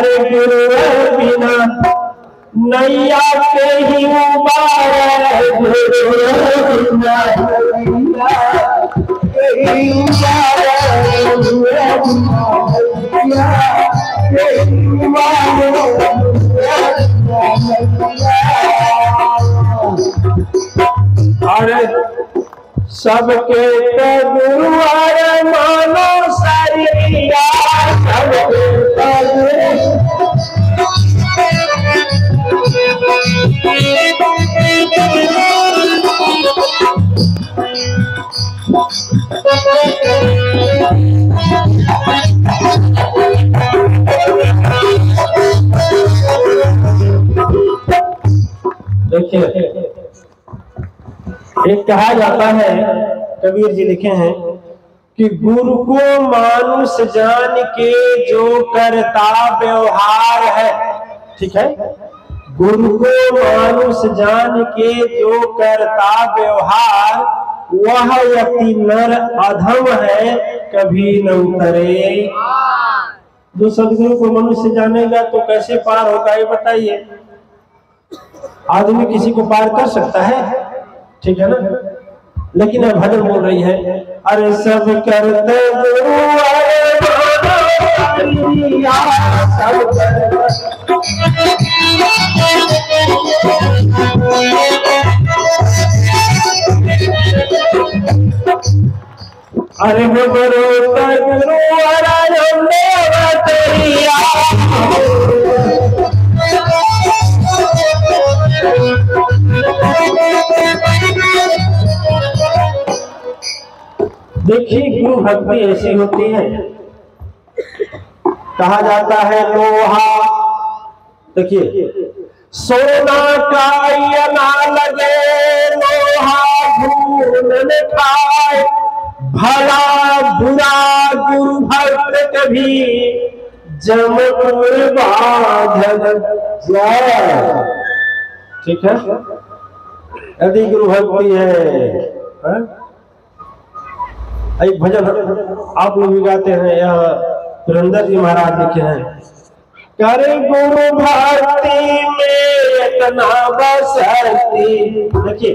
अरे गुरु बिना नैया के ही उबार, गुरु बिना नैया के ही उबार, अरे सबके तो गुरुवार मानो सरिया, सबके तो देखिए, एक कहा जाता है, कबीर जी लिखे हैं कि गुरु को मानुष जान के जो करता व्यवहार है, ठीक है, गुरु को मानुष जान के जो करता व्यवहार, वह यति नर अधम है कभी न उतरे। जो सदगुरु को मनुष्य जानेगा तो कैसे पार होगा, ये बताइए। आदमी किसी को पार कर सकता है, ठीक है ना, लेकिन अब भजन बोल रही है, अरे सब करते गुरु अरे गुरु देखिए, गुरु भक्ति ऐसी होती है, कहा जाता है लोहा, देखिए, सोना का ये ना लगे लोहा घून खाए, भला बुरा गुरु भक्त कभी जमपुर बाधल जाए, ठीक है। यदि गुरु भक्ति है, एक भजन आप लोग भी गाते हैं, यह पुरंदर जी महाराज लिखे हैं, करे गुरु भक्ति में इतना बसती, देखिए,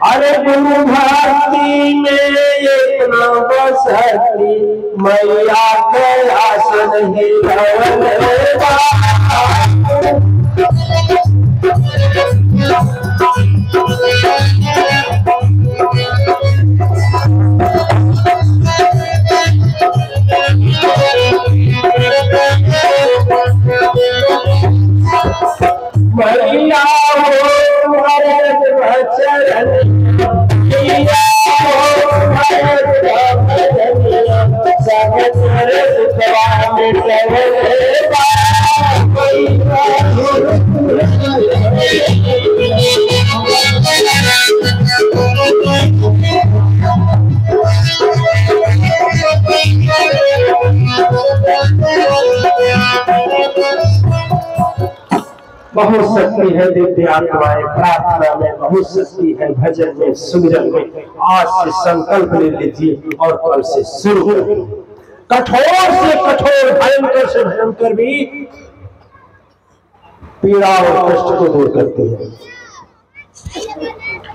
अरे गुरु भक्ति में इतना बसती, मैया कैलाश नहीं मैया हो भरत भचरन, मैया हो भरत भचरन, सब तरस स्वाम सर्वदा, मैया बहुत शक्ति है दिव्य आत्माएं, प्रार्थना में बहुत शक्ति है, भजन में, सुमिरन में। आज से संकल्प ले लीजिए और कल से शुरू करिए। कठोर से कठोर, भयंकर से भयंकर भी पीड़ा और कष्ट को दूर करती है।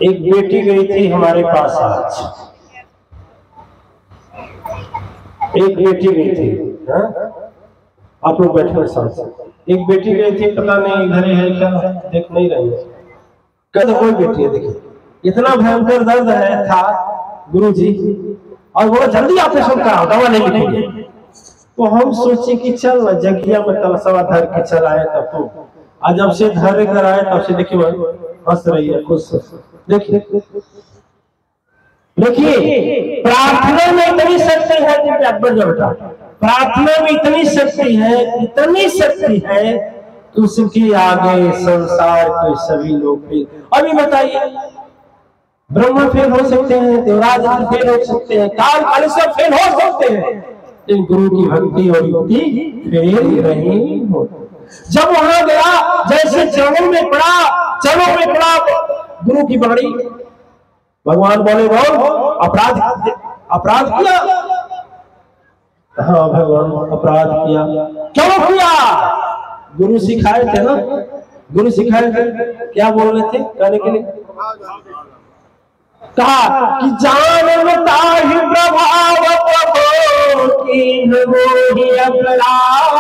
एक बेटी गई थी हमारे पास आज, एक बेटी गई थी, आप लोग बैठे साथ, एक बेटी गई थी, पता नहीं इधर है क्या, देख नहीं रही है, कद कोई बेटी है, देखिए इतना भयंकर दर्द है था गुरुजी, और वो जल्दी ऑपरेशन कराओ, दवा नहीं लिखेंगे। तो हम सोचे कि चल ना जगिया में कलशवा धर के चलाए, तब तो आज जब से धर कर आए तब से देखिए हंस रही है, खुश। देखिए देखिए, प्रार्थना में इतनी शक्ति है कि अकबर जो बेटा, प्रार्थना में इतनी शक्ति है, इतनी शक्ति है कि उसके आगे संसार के सभी लोग फेल। अभी बताइए, ब्रह्मा फेल हो सकते हैं, देवराज फेल हो सकते हैं, काल काल सब फेल हो सकते हैं, लेकिन गुरु की भक्ति और युक्ति फेल नहीं होती। जब वहां गया, जैसे चरणों में पड़ा गुरु की पकड़ी, भगवान बोले बोल अपराध किया। हाँ भगवान, अपराध किया। क्यों किया? गुरु सिखाए थे ना, गुरु सिखाए थे, क्या बोल रहे थे कहने के लिए? कहा कि जानता ही प्रभाव प्रभो कीन मोहि अपराध।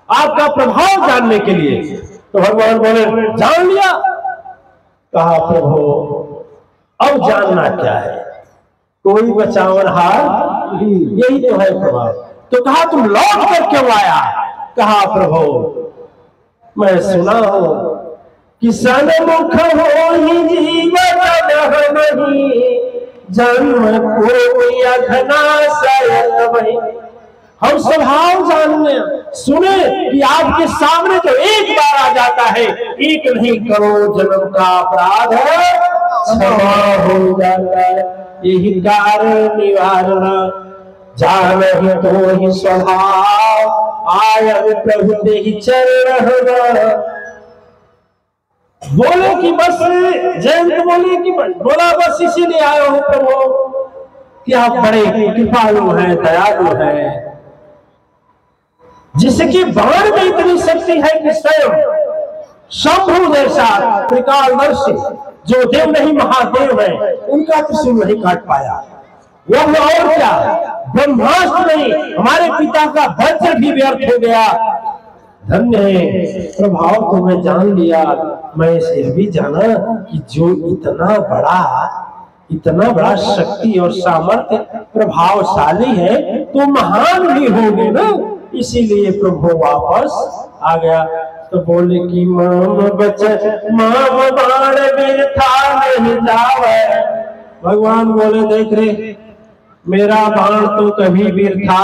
आपका प्रभाव जानने के लिए तो भगवान बोले जान लिया। कहा प्रभु अब जानना क्या है, कोई बचावनहार, यही तो है प्रभाव। तो कहा तुम लौट कर क्यों आया? कहा प्रभु मैं सुना हूं कि सन्मुख हो ही जीवन नहीं, जन्म कोई अघना शयन वही। हम स्वभाव जानने सुने कि आपके सामने तो एक बार आ जाता है, एक नहीं करोड़ जन्म का अपराध है क्षमा हो जाता है। यही कारण निवारण जान ही तो ही स्वभाव आया प्रभु ते ही चरण। बोले कि बस जयंत बोले कि बोला बस इसीलिए आया हूं प्रभु कि आप बड़े कृपालु हैं, दयालु हैं, जिसकी बाण में इतनी शक्ति है कि स्वयं शंभु जैसा त्रिकालदर्शी जो देव नहीं महादेव है उनका त्रिशूल नहीं काट पाया। वह और क्या ब्रह्मास्त्र नहीं, हमारे पिता का वज्र भी व्यर्थ हो गया। धन्य है प्रभाव तो मैं जान लिया। मैं इसे भी जाना कि जो इतना बड़ा शक्ति और सामर्थ्य प्रभावशाली है तो महान भी होंगे ना, इसीलिए प्रभु वापस आ गया। तो बोले कि माम बाण बिरथा नहीं जावे। भगवान बोले देख रे मेरा बाण तो कभी बिरथा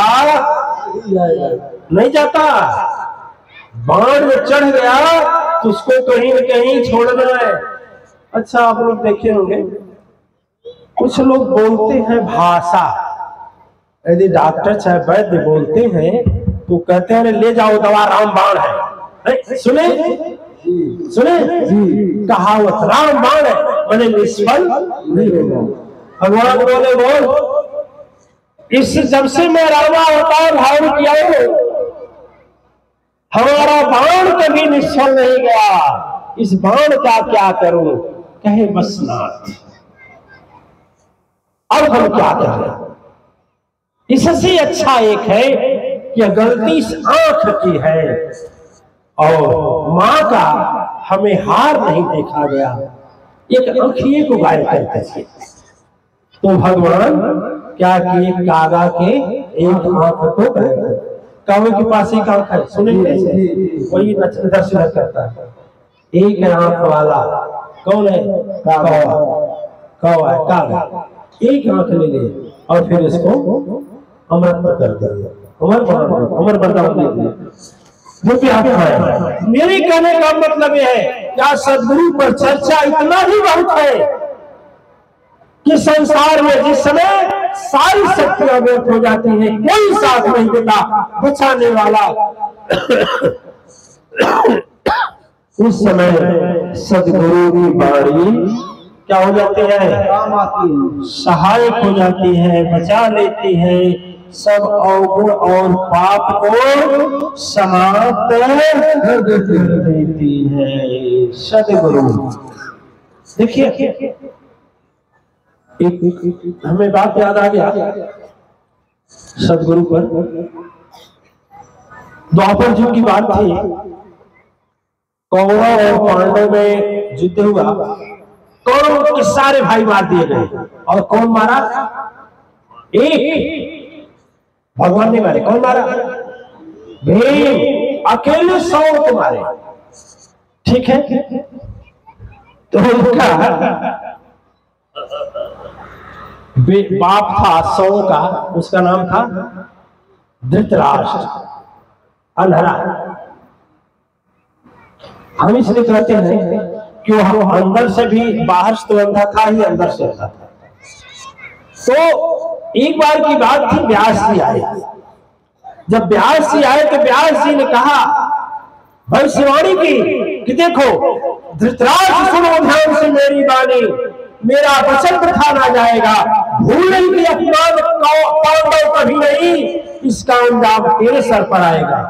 नहीं जाता। बाण में चढ़ गया तो उसको कहीं न कहीं छोड़ना है। अच्छा आप लोग देखे होंगे कुछ लोग बोलते हैं भाषा, यदि डॉक्टर चाहे वैद्य बोलते हैं तो कहते हैं ले जाओ दवा रामबाण है। सुने सुने कहावत रामबाण है मैंने निष्फल नहीं होगा। भगवान बोले बोल इस जब से मैं रामा अवतार धारण किया हूं हमारा बाण कभी निष्फल नहीं गया। इस बाण का क्या करूं? कहे बस नाथ अब हम क्या करें? इससे अच्छा एक है कि गलती इस आंख की है और मां का हमें हार नहीं देखा गया, एक आंखिए को गायब करते थे। तो भगवान क्या किए कागा के एक आंख को गायब। कावे के पास एक आंख है, सुनेंगे वही दर्शन करता है। एक आंख वाला कौन है? कौवा कागा एक आंख ले ले और फिर इसको अमृत कर दिया, अमर बर्दाश्त दे दिया। मेरे कहने का मतलब यह है क्या सदगुरु पर चर्चा इतना ही बहुत है कि संसार में जिस समय सारी शक्तियां व्यर्थ हो जाती हैं कोई साथ नहीं देता बचाने वाला, उस समय सदगुरु की वाणी क्या हो जाती है? सहायक हो जाती है, बचा लेती है, सब अवगुण और पाप को समाप्त कर देती है सदगुरु। देखिए एक हमें बात याद आ गया सदगुरु पर। द्वापर युग की बात थी, कौरव और पांडव में युद्ध हुआ। कौरव के सारे भाई मार दिए गए और कौन मारा? एक भगवान ने मारे। कौन मारा? भीम अकेले 100 को मारे। ठीक है, तो उनका बाप था 100 का, उसका नाम था धृतराष्ट्र, अंधरा। हम इसलिए कहते हैं कि वो अंदर से भी, बाहर से तो अंधा था ही, अंदर से अंधा था। तो एक बार की बात थी, व्यास जी आए। जब व्यास जी आए तो व्यास जी ने कहा भविष्यवाणी की कि देखो धृतराष्ट्र सुनो ध्यान से मेरी वाणी, मेरा वचन वृथा ना जाएगा। भूलें कि अपमान पांडव कभी नहीं, इसका अंजाम तेरे सर पर आएगा।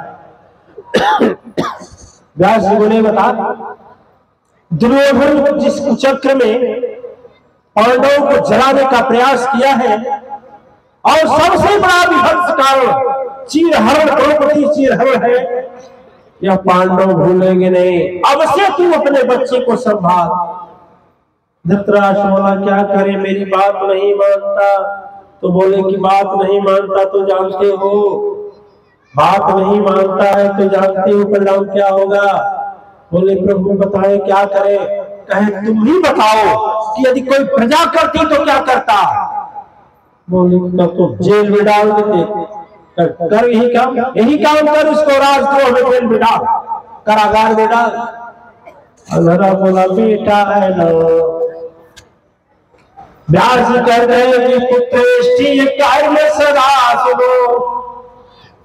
व्यास जी बोले बता, दुर्योधन जिस कुचक्र में पांडवों को जलाने का प्रयास किया है और सबसे बड़ा विध्वंस कारण चीरहरण, द्रौपदी चीरहरण है, यह पांडव भूलेंगे नहीं। अब से तू अपने बच्चे को संभाल। धृतराष्ट्र बोला क्या करे, मेरी बात नहीं मानता। तो बोले कि बात नहीं मानता तो जानते हो, बात नहीं मानता है तो जानते हो परिणाम क्या होगा। बोले प्रभु बताए क्या करे। कहे तुम ही बताओ कि यदि कोई प्रजा करती तो क्या करता। बोले तो जेल में डाल देते। कर यही काम कर, उसको राजद्रोह में जेल में डाल, कारागार में डाल। अल्लाह बोला बेटा है ना। व्यास जी कहते हैं कि पुत्रेष्टि कर्म सदा सुनो,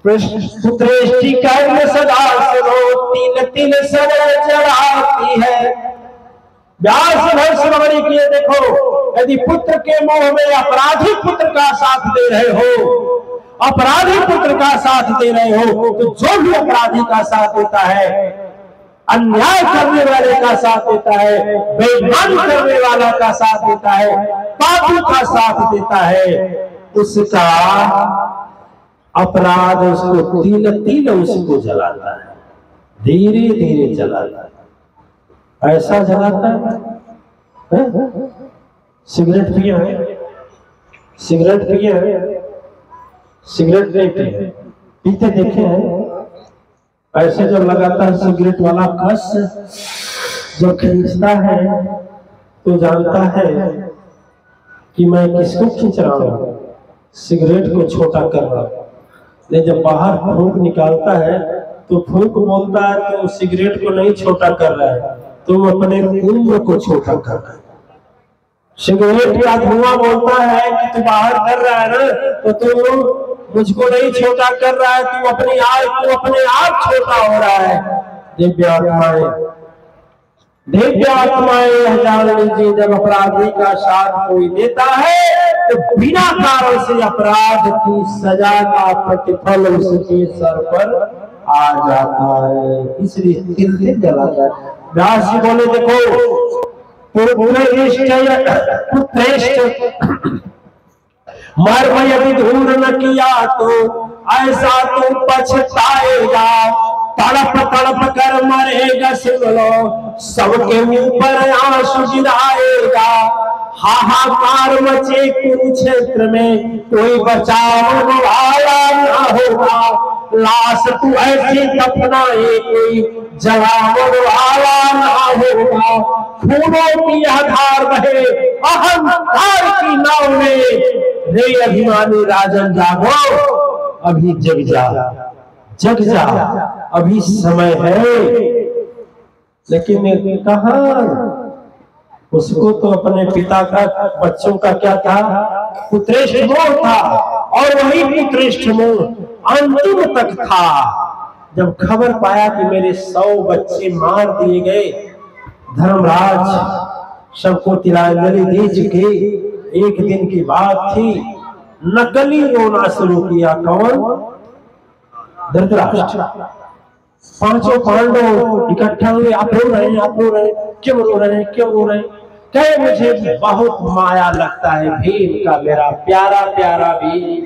पुत्रेष्टि कर्म सदा सुनो, तिल तिल सदा जलाती है। व्यास भविष्यवाणी किए देखो, यदि पुत्र के मोह में अपराधी पुत्र का साथ दे रहे हो, अपराधी पुत्र का साथ दे रहे हो, तो जो भी अपराधी का साथ देता है, अन्याय करने वाले का साथ देता है, बेईमानी करने वाला का साथ देता है, पापी का साथ देता है, उसका अपराध उसको तिल तिल उसको जलाता है, धीरे धीरे जलाता है। ऐसा जलाता है। सिगरेट पिए हैं, सिगरेट पिए हैं, सिगरेट नहीं पिए, पीते देखे हैं। ऐसे जब लगाता है सिगरेट वाला कस, जो खींचता है तो जानता है कि मैं किसको खींच रहा हूं, सिगरेट को छोटा कर रहा हूं। लेकिन जब बाहर फूंक निकालता है तो फूंक बोलता है तो सिगरेट को नहीं छोटा कर रहा है, तुम अपने उम्र को छोटा कर रहा है। सिगरेट का धुआं बोलता है कि तू बाहर कर रहा है ना, तो तू मुझको नहीं छोटा कर रहा है, तू अपने आप छोटा हो रहा है। दिव्य आत्माएं, दिव्य आत्माएं जान लीजिए, जब अपराधी का साथ कोई देता है तो बिना कारण से अपराध की सजा का प्रतिफल उसके सर पर आ जाता है, इसलिए तिल तिल जलाता है। व्यास जी बोले देखो, मर्म यदि दूर न किया तो ऐसा तो पछताएगा, तड़प तड़प कर मरेगा, सुन लो सबके ऊपर आंसू गिराएगा। हाहाकार मचे कुरुक्षेत्र में, कोई बचाव वाला ना होगा, लाश तू ऐसी दफनाए कोई जलावन वाला ना होगा। खूनों की आधार बहे अहंकार की नाव में, रे अभिमानी राजन जागो, अभी जग जा, जग जा, अभी समय है। लेकिन कहाँ, उसको तो अपने पिता का, बच्चों का क्या था, पुत्रेष्ठ मोह था, और वही पुत्रेष्ठ मोह अंतिम तक था। जब खबर पाया कि मेरे 100 बच्चे मार दिए गए, धर्मराज सबको तिलांजलि दे चुके, एक दिन की बात थी, नकली रोना शुरू किया। कौन? धृतराष्ट्र। 5 पांडव इकट्ठा हुए, आप रो रहे हैं, आप रो रहे हैं, क्यों रो रहे हैं, क्यों रो रहे हैं? कहे मुझे बहुत माया लगता है भीम का, मेरा प्यारा प्यारा भीम।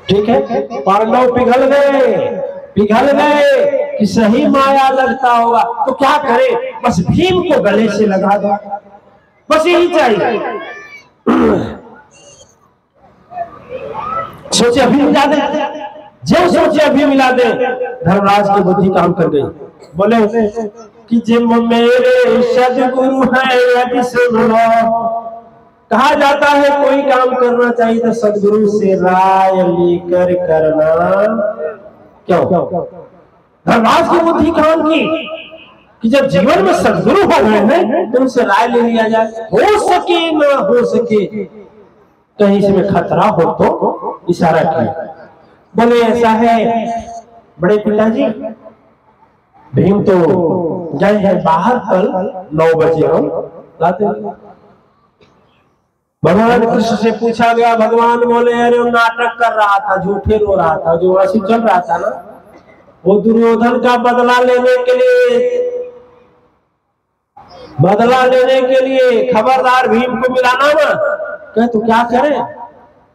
ठीक है, पांडव पिघल गए कि सही माया लगता होगा, तो क्या करे, बस भीम को गले से लगा दो, बस यही चाहिए। सोचे अभी मिला दे, जो सोचे अभी मिला दे। धर्मराज की बुद्धि काम कर गई, बोले कि जिम मेरे सदगुरु है यदि सुन लो। कहा जाता है कोई काम करना चाहिए तो सदगुरु से राय लेकर करना। क्यों? धर्मराज की बुद्धि काम की कि जब जीवन में सदगुरु हो गए हैं तो उनसे राय ले लिया जाए, हो सके ना हो सके, कहीं इसमें खतरा हो तो इशारा किया। बोले ऐसा है बड़े पिताजी, भीम तो गए हैं बाहर, कल 9 बजे हम लाते। भगवान कृष्ण से पूछा गया, भगवान बोले अरे वो नाटक कर रहा था, झूठे रो रहा था, जो आंसू चल रहा था ना, वो दुर्योधन का बदला लेने के लिए खबरदार भीम को मिलाना ना। कहे तो क्या करें,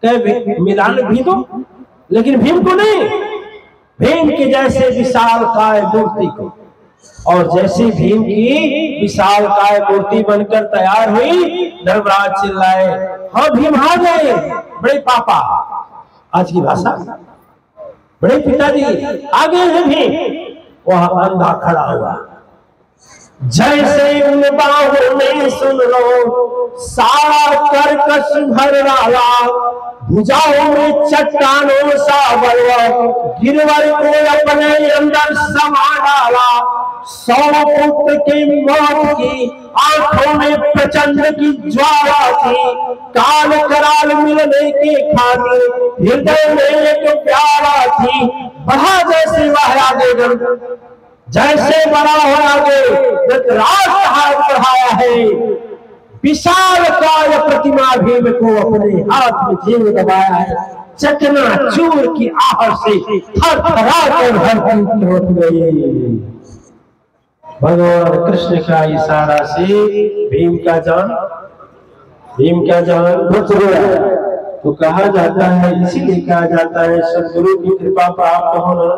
कहे मिलाने भी दो, लेकिन भीम को नहीं, भीम के जैसे विशाल काय मूर्ति को। और जैसे भीम की विशाल काय मूर्ति बनकर तैयार हुई, धर्मराज चिल्लाए, हाँ भीम आ गए, बड़े पापा, आज की भाषा, बड़े पिताजी आ गए हैं भीम। वहां अंधा खड़ा हुआ, जैसे उन बाहों में सुन लो सारा कर्कश भर डाला, भुजाओं में चट्टानों सा बलवा, गिरवर को अपने अंदर समा डाला। 100 पुत्र की मौत की आंखों में प्रचंड की ज्वाला थी, काल कराल मिलने के खातिर हृदय में एक प्याला थी। बढ़ा जैसे वह आगे जैसे बड़ा हो आगे, धृतराष्ट्र हाथ बढ़ाया है, विशाल काय प्रतिमा भीम को अपने हाथ में जेब दबाया है। चकना चूर की आहट से थरथरा कर धरती लौट गई। भगवान कृष्ण का इशारा से भीम का जान बच गया। तो कहा जाता है, इसीलिए कहा जाता है सदगुरु की कृपा प्राप्त होना,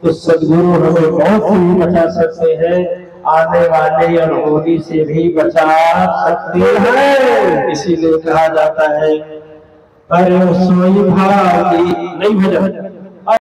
तो सदगुरु हमें बहुत ही बचा सकते हैं, आने वाले अनहोनी से भी बचा सकते हैं। इसीलिए कहा जाता है अरे सोई भागी नहीं भजन